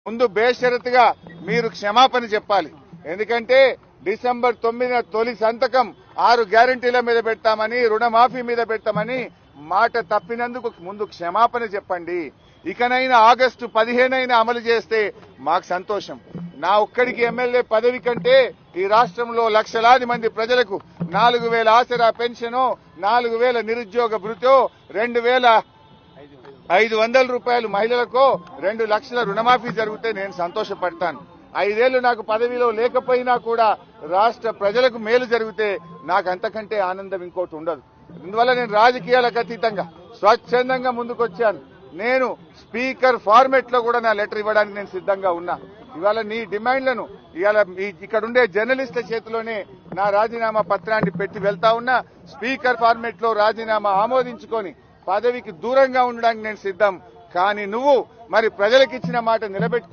ముందు బేషరతుగా మీరు క్షమాపణ చెప్పాలి. ఎందుకంటే డిసెంబర్ 9న తొలి సంతకం 6 గ్యారంటీల మీద పెడతామని, రుణమాఫీ మీద పెడతామని మాట తప్పినందుకు ముందు క్షమాపణ చెప్పండి. ఇకనైనా ఆగస్టు 15 అమలు చేస్తే మాకు సంతోషం. నా ఒక్కడికి ఎమ్మెల్యే పదవి కంటే ఈ రాష్ట్రంలో లక్షలాది మంది ప్రజలకు 4000 ఆసరా పెన్షన్, 4000 నిరుద్యోగ భృతో, 2500 రూపాయలు మహిళలకు, 2 లక్షల రుణమాఫీ జరిగితే నేను సంతోషపడతాను. 5 ఏళ్లు నాకు పదవిలో లేకపోయినా కూడా రాష్ట్ర ప్రజలకు మేలు జరిగితే నాకు అంతకంటే ఆనందం ఇంకోటి ఉండదు. అందువల్ల నేను రాజకీయాలకు అతీతంగా స్వచ్ఛందంగా ముందుకొచ్చాను. నేను స్పీకర్ ఫార్మెట్ లో కూడా నా లెటర్ ఇవ్వడానికి నేను సిద్ధంగా ఉన్నా. ఇవాళ నీ డిమాండ్లను ఇవాళ ఇక్కడుండే జర్నలిస్టుల చేతిలోనే నా రాజీనామా పత్రాన్ని పెట్టి వెళ్తా ఉన్నా. స్పీకర్ ఫార్మెట్ లో రాజీనామా ఆమోదించుకొని పదవికి దూరంగా ఉండడానికి నేను సిద్ధం. కానీ నువ్వు మరి ప్రజలకు ఇచ్చిన మాట నిలబెట్టుకో.